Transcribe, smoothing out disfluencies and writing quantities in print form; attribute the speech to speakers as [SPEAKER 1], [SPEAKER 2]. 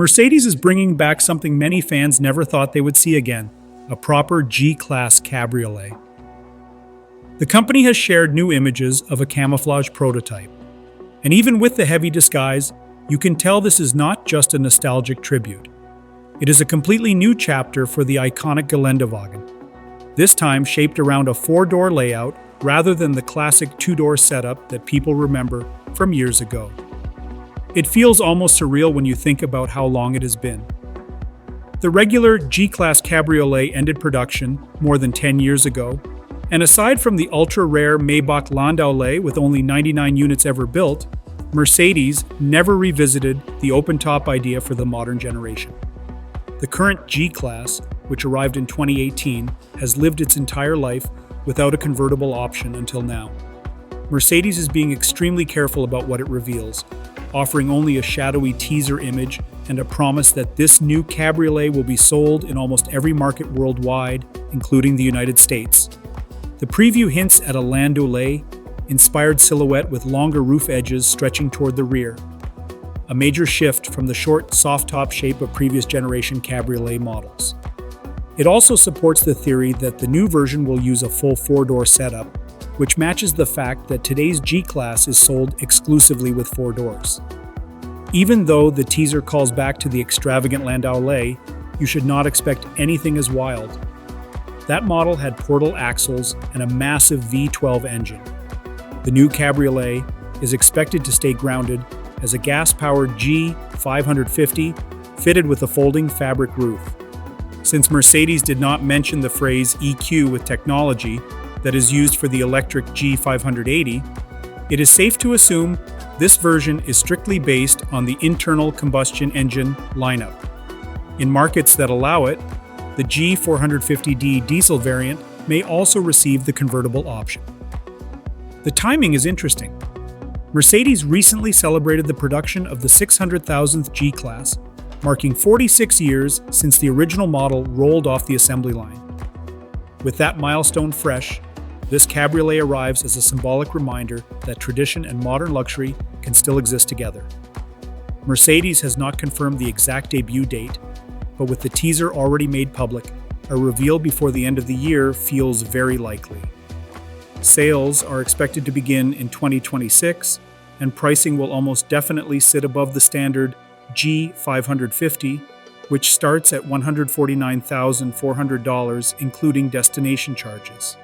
[SPEAKER 1] Mercedes is bringing back something many fans never thought they would see again, a proper G-Class Cabriolet. The company has shared new images of a camouflage prototype. And even with the heavy disguise, you can tell this is not just a nostalgic tribute. It is a completely new chapter for the iconic Geländewagen, this time shaped around a four-door layout rather than the classic two-door setup that people remember from years ago. It feels almost surreal when you think about how long it has been. The regular G-Class Cabriolet ended production more than 10 years ago, and aside from the ultra-rare Maybach Landaulet with only 99 units ever built, Mercedes never revisited the open-top idea for the modern generation. The current G-Class, which arrived in 2018, has lived its entire life without a convertible option until now. Mercedes is being extremely careful about what it reveals, offering only a shadowy teaser image and a promise that this new cabriolet will be sold in almost every market worldwide, including the United States. The preview hints at a Landaulet-inspired silhouette with longer roof edges stretching toward the rear, a major shift from the short, soft-top shape of previous generation cabriolet models. It also supports the theory that the new version will use a full four-door setup, which matches the fact that today's G-Class is sold exclusively with four doors. Even though the teaser calls back to the extravagant Landaulet, you should not expect anything as wild. That model had portal axles and a massive V12 engine. The new Cabriolet is expected to stay grounded as a gas-powered G550 fitted with a folding fabric roof. Since Mercedes did not mention the phrase EQ with technology that is used for the electric G580, it is safe to assume this version is strictly based on the internal combustion engine lineup. In markets that allow it, the G450d diesel variant may also receive the convertible option. The timing is interesting. Mercedes recently celebrated the production of the 600,000th G-Class, marking 46 years since the original model rolled off the assembly line. With that milestone fresh, this cabriolet arrives as a symbolic reminder that tradition and modern luxury can still exist together. Mercedes has not confirmed the exact debut date, but with the teaser already made public, a reveal before the end of the year feels very likely. Sales are expected to begin in 2026, and pricing will almost definitely sit above the standard G550, which starts at $149,400, including destination charges.